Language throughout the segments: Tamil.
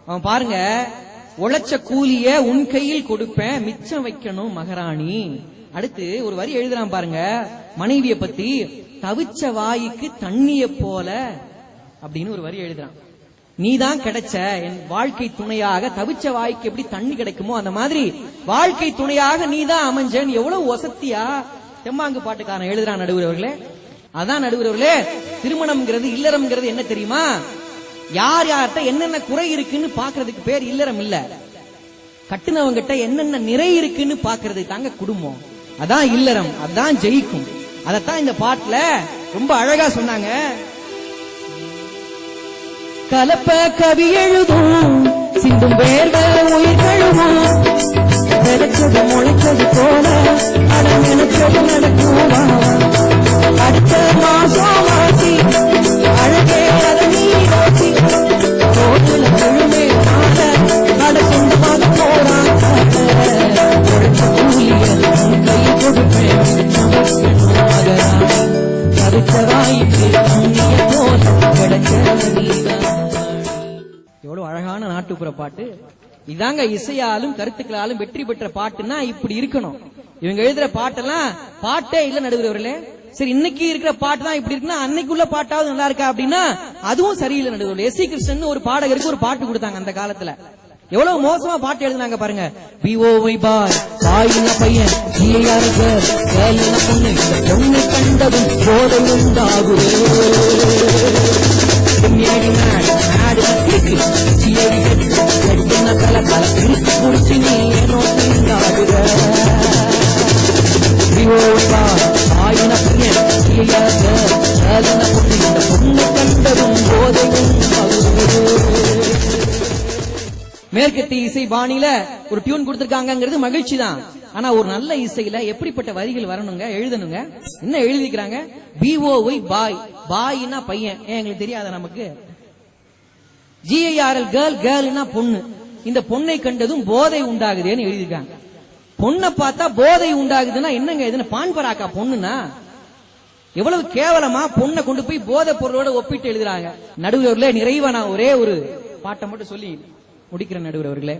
அவன் பாருங்க, உழைச்ச கூலிய உன் கையில் கொடுப்பேன், மிச்சம் வைக்கணும் மகாராணி. அடுத்து ஒரு வரி எழுதுறான் பாருங்க மனைவிய பத்தி, தவிச்ச வாய்க்கு தண்ணிய போல அப்படின்னு ஒரு வரி எழுதுறான். நீதான் கிடைச்ச என் வாழ்க்கை துணையாக. தவிச்ச வாய்க்கு எப்படி தண்ணி கிடைக்குமோ அந்த மாதிரி வாழ்க்கை துணையாக நீதான் அமைஞ்சன். எவ்வளவு வசதியா தெம்மாங்கு பாட்டுக்காரன் எழுதுறான் நடுவர் அவர்களே. அதான் நடுவர் அவர்களே, திருமணம்ங்கிறது இல்லறம்ங்கிறது என்ன தெரியுமா? யார் யார்கிட்ட என்னென்ன குறை இருக்குன்னு பாக்குறதுக்கு பேர் இல்லறம் இல்ல. கட்டுனவங்கிட்ட என்னென்ன நிறை இருக்குன்னு பாக்குறதுக்கு தாங்க குடும்பம். அதான் இல்லறம், அதான் ஜெயிக்கும். அதத்தான் இந்த பாட்டுல ரொம்ப அழகா சொன்னாங்க. கலப்ப கவி எழுதும் சிந்தும் வேர்வை உயிர் கழுவும், விளைச்சது முளைச்சது போல அட நினைச்சது நடக்குமா. அடுத்த மாசம் மாசி அழகே அத நீ ரோசி, ரோட்டுல முழுமே மாற அட சொந்தமாக போறான். கை கொடுப்பேன் எவ்வளவு அழகான நாட்டுப்புற பாட்டு. இதாங்க இசையாலும் கருத்துக்களாலும் வெற்றி பெற்ற பாட்டுன்னா இப்படி இருக்கணும். இவங்க எழுதுற பாட்டெல்லாம் பாட்டே இல்ல நடுவர்களே. சரி, இன்னைக்கு இருக்கிற பாட்டு தான் இப்படி இருக்குன்னா அன்னைக்குள்ள பாட்டாவது நல்லா இருக்கா அப்படின்னா அதுவும் சரியில்லை நடுவர்களே. எஸ் சி கிருஷ்ணன் ஒரு பாடகருக்கு ஒரு பாட்டு கொடுத்தாங்க அந்த காலத்துல. எவ்வளவு மோசமா பாட்டு எழுதுனாங்க பாருங்க. பிஓவை பாய் பாயின பையன், ஜிஐஆர் கேர்ள் கேர்ள்ன பொண்ணு, இந்த பொண்ணு கண்டதும் போதை உண்டாகுது. பின்னாடி நாடு நாடு கிறுக்கு சியடி கெடுன கல கல கிறுக்கு குடிச்சு நீ ஏனோ தீண்டாகுற. பிஓவை பாய் பாயின பையன், ஜிஐஆர் கேர்ள் கேர்ள்ன பொண்ணு, இந்த பொண்ணு கண்டதும் போதை உண்டாகுது. மேற்கத்திய இசை பாணியில ஒரு டியூன் கொடுத்திருக்காங்கிறது மகிழ்ச்சி தான். ஆனா ஒரு நல்ல இசையில எப்படிப்பட்ட வரிகள் வரணுங்க, எழுதணுங்க. என்ன எழுதிக்கிறாங்க? பிஓஒய் பாய், பாய்னா பையன். எங்களுக்கு தெரியாத நமக்கு. ஜிஐஆர்எல் கேர்ள், கேர்ள்னா பொண்ணு. இந்த பொண்ணை கண்டதும் போதை உண்டாகுதுன்னு எழுதிருக்காங்க. பொண்ணை பார்த்தா போதை உண்டாகுதுன்னா என்னங்க? இதுன்னு பான் பராக்கா பொண்ணுனா? எவ்வளவு கேவலமா பொண்ணை கொண்டு போய் போதை பொருளோட ஒப்பிட்டு எழுதுறாங்க. நடுவர்களே, நிறைவா நான் ஒரே ஒரு பாட்டை மட்டும் சொல்லி முடிக்கிற நடுவர் அவர்களே.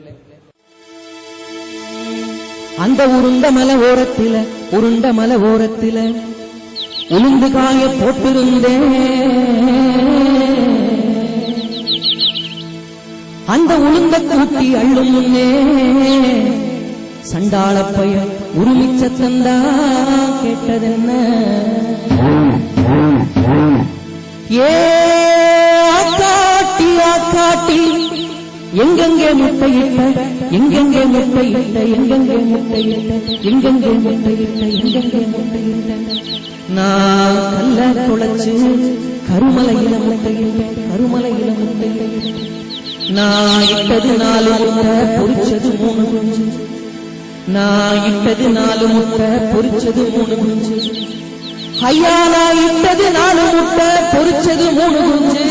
அந்த உருண்ட மலை ஓரத்தில உருண்ட மலை ஓரத்தில உளுந்து காய போட்டிருந்தேன். அந்த உளுந்த கூட்டி அள்ளும் முன்னே சண்டாள பையன் உருமிச்ச தந்தா கேட்டதென்ன? ஏ ஆக்காட்டி ஆக்காட்டி எங்கெங்கே முட்டையிட்ட, எங்கெங்கே முட்டையிட்ட, எங்கெங்கே முட்டையிட்ட, எங்கெங்கே முட்டையிட்ட, எங்கெங்கே முட்டையிட்ட. நான் கல்ல தொலைச்சு கருமலையில முட்டையிட்ட, கருமலையில முட்டையிட்ட. நான் இட்டது 4 முட்டை பொரிச்சது 3 குஞ்சு. நான் இட்டது 4 முட்டை பொரிச்சது 3 குஞ்சு. ஐயா, நான் இட்டது 4 முட்டை பொரிச்சது 3 குஞ்சு.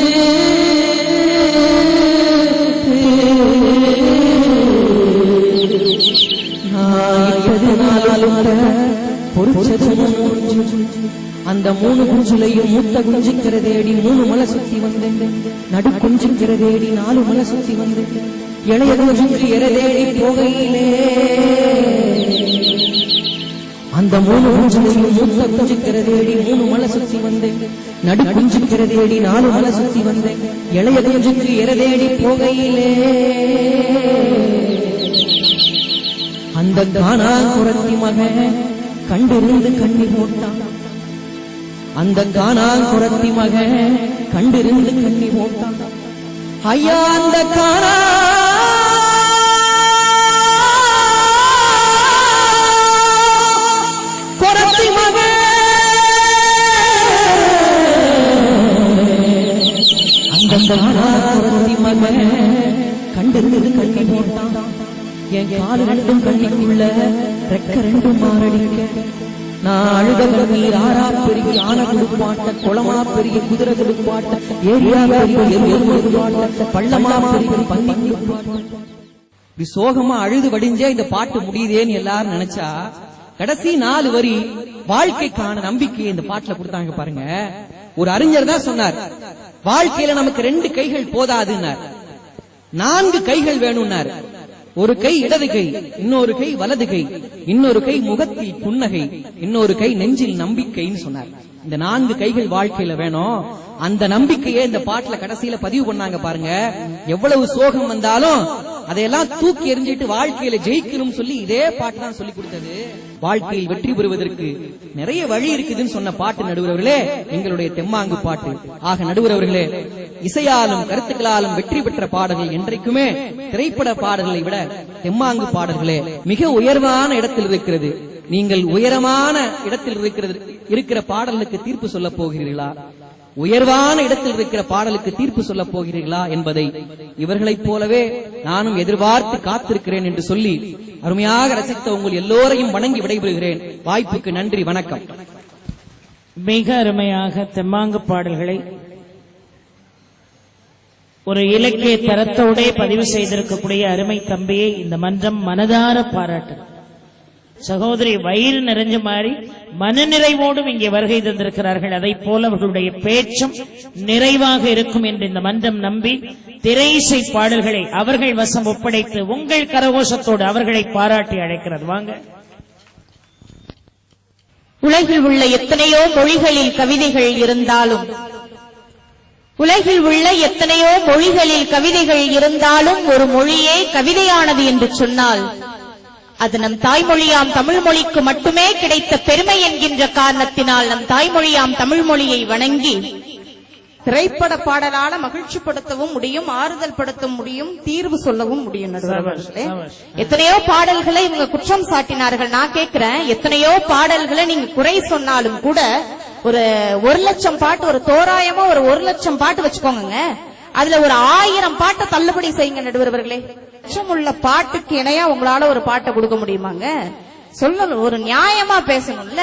அந்த 3 குஞ்சுலையும் முட்டை குஞ்சிக்கிறதேடி 3 மலை சுத்தி வந்தேன். நடு குஞ்சிக்கிறதேடி 4 மலை சுத்தி வந்தேன். இளைய குஞ்சுக்கு எரதேடி போகையிலே அந்த 3 குஞ்சுலையும் முட்டை குஞ்சிக்கிறதேடி 3 மலை சுத்தி வந்தேன். நடு குஞ்சிக்கிறதேடி 4 மலை சுத்தி வந்தேன். இளைய குஞ்சுக்கு எரதேடி போகையிலே அந்த காணா குரத்தி மகன் கண்டிருந்து கண்ணி போட்டான். அந்த காணா குரத்தி மகன் கண்டிருந்து கண்ணி போட்டான். ஐயா, அந்த காணா குரத்தி மகன் அந்த காணா குரத்தி மகன் கண்டிருந்து கண்ணி போட்டான். என் காலு 2 கண்ணிக்குள்ள ரெக்க 2 மாரடிக்க. நான் அழுத கண்ணீர் ஆறா பெரிய யானை கொடுப்பாட்ட, குளமா பெரிய குதிரை கொடுப்பாட்ட, ஏரியா பெரிய கொடுப்பாட்ட, பள்ளமா பெரிய பன்னி கொடுப்பாட்ட. இப்படி சோகமா அழுது வடிஞ்சே இந்த பாட்டு முடியுதேன்னு எல்லாரும் நினைச்சா கடைசி 4 வரி வாழ்க்கைக்கான நம்பிக்கையை இந்த பாட்டுல கொடுத்தாங்க பாருங்க. ஒரு அறிஞர் தான் சொன்னார், வாழ்க்கையில நமக்கு 2 கைகள் போதாதுன்னார். 4 கைகள் வேணும்னாரு. ஒரு கை இடது கை, இன்னொரு கை வலது கை, இன்னொரு கை முகத்தில் புன்னகை, இன்னொரு கை நெஞ்சில் நம்பிக்கைன்னு சொன்னார். இந்த 4 கைகள் வாழ்க்கையில வேணும். அந்த நம்பிக்கையை இந்த பாட்டுல கடைசியில பதிவு பண்ணாங்க பாருங்க. எவ்வளவு சோகம் வந்தாலும் அதையெல்லாம் தூக்கி எறிஞ்சிட்டு வாழ்க்கையில ஜெயிக்கணும் சொல்லி இதே பாட்டு தான் சொல்லி கொடுத்தது. வாழ்க்கையில் வெற்றி பெறுவதற்கு நிறைய வழி இருக்குதுன்னு சொன்ன பாட்டு நடுவர் அவர்களே எங்களுடைய தெம்மாங்கு பாட்டு. ஆக நடுவர் அவர்களே, இசையாலும் கருத்துக்களாலும் வெற்றி பெற்ற பாடல்கள் என்றைக்குமே திரைப்பட பாடல்களை விட தெம்மாங்கு பாடல்களே மிக உயர்வான இடத்தில் இருக்கிறது. நீங்கள் உயரமான இடத்தில் இருக்கிற பாடலுக்கு தீர்ப்பு சொல்ல போகிறீர்களா, உயர்வான இடத்தில் இருக்கிற பாடலுக்கு தீர்ப்பு சொல்ல போகிறீர்களா என்பதை இவர்களைப் போலவே நானும் எதிர்பார்த்து காத்திருக்கிறேன் என்று சொல்லி அருமையாக ரசித்த உங்கள் எல்லோரையும் வணங்கி விடைபெறுகிறேன். வாய்ப்புக்கு நன்றி, வணக்கம். மிக அருமையாக தெம்மாங்கு பாடல்களை ஒரு இலக்கிய தரத்தோட பதிவு செய்திருக்கக்கூடிய அருமை தம்பியை இந்த மன்றம் மனதார பாராட்டு. சகோதரி வயிறு நிறைஞ்ச மாதிரி மனநிறைவோடும் இங்கே வருகை தந்திருக்கிறார்கள். அதை போல அவர்களுடைய பேச்சும் நிறைவாக இருக்கும் என்று இந்த மன்றம் நம்பி திரை இசை பாடல்களை அவர்கள் வசம் ஒப்படைத்து உங்கள் கரகோஷத்தோடு அவர்களை பாராட்டி அழைக்கிறது. வாங்க. உலகில் உள்ள எத்தனையோ மொழிகளில் கவிதைகள் இருந்தாலும் ஒரு மொழியே கவிதையானது என்று சொன்னால் அது நம் தாய்மொழியாம் தமிழ் மொழிக்கு மட்டுமே கிடைத்த பெருமை என்கின்ற காரணத்தினால் நம் தாய்மொழியாம் தமிழ் மொழியை வணங்கி திரைப்பட பாடலால மகிழ்ச்சிப்படுத்தவும் முடியும், ஆறுதல் படுத்த முடியும், தீர்வு சொல்லவும் முடியும். எத்தனையோ பாடல்களை இவங்க குற்றம் சாட்டினார்கள். நான் கேட்கிறேன், எத்தனையோ பாடல்களை நீங்க குறை சொன்னாலும் கூட ஒரு 1,00,000 பாட்டு, ஒரு தோராயமா ஒரு 1,00,000 பாட்டு வச்சுக்கோங்க, அதுல ஒரு 1000 பாட்டை தள்ளுபடி செய்யுங்க நடுவர்களே. உள்ள பாட்டுக்கு இணையா உங்களால ஒரு பாட்டை கொடுக்க முடியுமாங்க? சொல்லணும், ஒரு நியாயமா பேசணும்ல.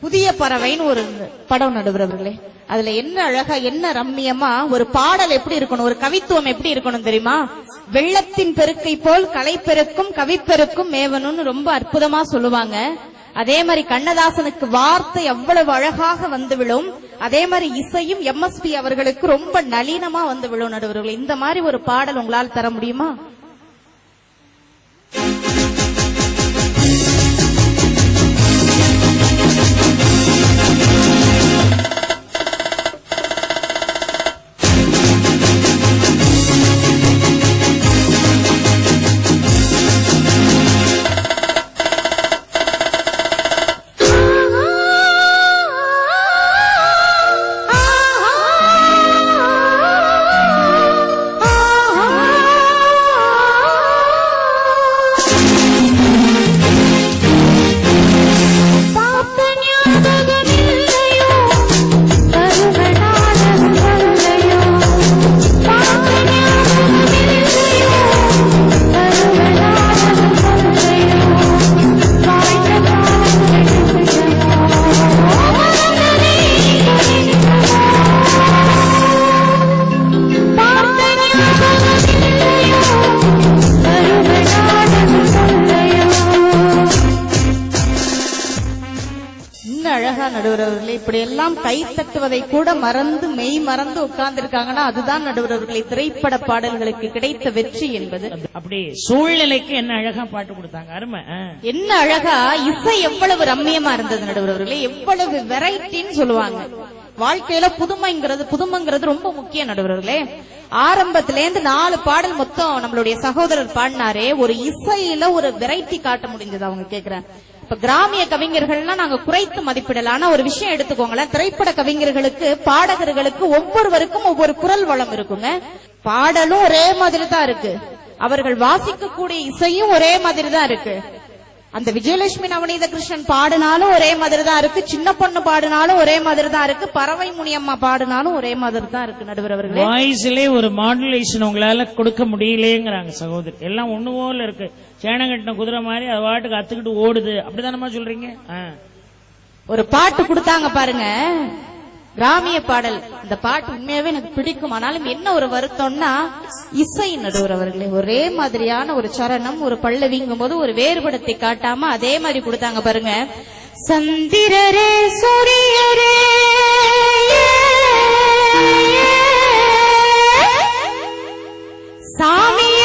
புதிய பறவைன்னு ஒரு படம் நடுவர்களே, அதுல என்ன அழகா என்ன ரம்மியமா ஒரு பாடல் எப்படி இருக்கணும், ஒரு கவித்துவம் எப்படி இருக்கணும் தெரியுமா? வெள்ளத்தின் பெருக்கை போல் கலைப்பெருக்கும் கவிப்பெருக்கும் மேவனும்னு ரொம்ப அற்புதமா சொல்லுவாங்க. அதே மாதிரி கண்ணதாசனுக்கு வார்த்தை அவ்வளவு அழகாக வந்து விழும். அதே மாதிரி இசையும் எம்எஸ்பி அவர்களுக்கு ரொம்ப நளினமா வந்து விழும் நடுவர்களே. இந்த மாதிரி ஒரு பாடல் உங்களால் தர முடியுமா? நடுவர்களே, இப்படி எல்லாம் கை தட்டுவதை கூட மறந்து மெய் மறந்து உட்கார்ந்து இருக்காங்கன்னா அதுதான் நடுவர்களே திரைப்பட பாடல்களுக்கு கிடைத்த வெற்றி என்பது. அப்படி சூழ்நிலைக்கு என்ன அழகா பாட்டு கொடுத்தாங்க, அருமை. என்ன அழகா இசை எவ்வளவு ரம்மியமா இருந்தது நடுவர்களே, எவ்வளவு வெரைட்டின்னு சொல்லுவாங்க. வாழ்க்கையில புதுமைங்கிறது ரொம்ப முக்கிய நடுவர்களே. ஆரம்பத்திலேருந்து 4 பாடல் மொத்தம் நம்மளுடைய சகோதரர் பாடினாரே, ஒரு இசையில ஒரு வெரைட்டி காட்ட முடிஞ்சது. அவங்க கேக்குறேன், இப்ப கிராமிய கவிஞர்கள்லாம் நாங்க குறைத்து மதிப்பிடல. ஆனா ஒரு விஷயம் எடுத்துக்கோங்களேன், திரைப்பட கவிஞர்களுக்கு பாடகர்களுக்கு ஒவ்வொருவருக்கும் ஒவ்வொரு குரல் வளம் இருக்குங்க. பாடலும் ஒரே மாதிரி தான் இருக்கு, அவர்கள் வாசிக்கக்கூடிய இசையும் ஒரே மாதிரி தான் இருக்கு. அந்த விஜயலட்சுமி நவநீத கிருஷ்ணன் பாடினாலும் ஒரே மாதிரி தான் இருக்கு, சின்ன பொண்ணு பாடினாலும் ஒரே மாதிரி தான் இருக்கு, பறவை முனியம்மா பாடினாலும் ஒரே மாதிரி தான் இருக்கு. நடுவர் அவர்களே, வாய்ஸ்லயே ஒரு மாடுலேஷன் உங்களால கொடுக்க முடியலங்கிறாங்க சகோதரி. எல்லாம் ஒண்ணு போல இருக்கு, சேனங்கட்டின குதிரை மாதிரி அது பாட்டுக்கு அத்துக்கிட்டு ஓடுது, அப்படிதானமா சொல்றீங்க? ஒரு பாட்டு கொடுத்தாங்க பாருங்க, கிராமிய பாடல். இந்த பாட்டு உண்மையாவே எனக்கு பிடிக்கும். ஆனாலும் என்ன ஒரு வருத்தம்னா இசை நடுவர் அவர்களே, ஒரே மாதிரியான ஒரு சரணம் ஒரு பல்லவிங்கும் போது ஒரு வேறுபடுத்தி காட்டாம அதே மாதிரி கொடுத்தாங்க பாருங்க. சந்திரரே சூரியரே சாமியே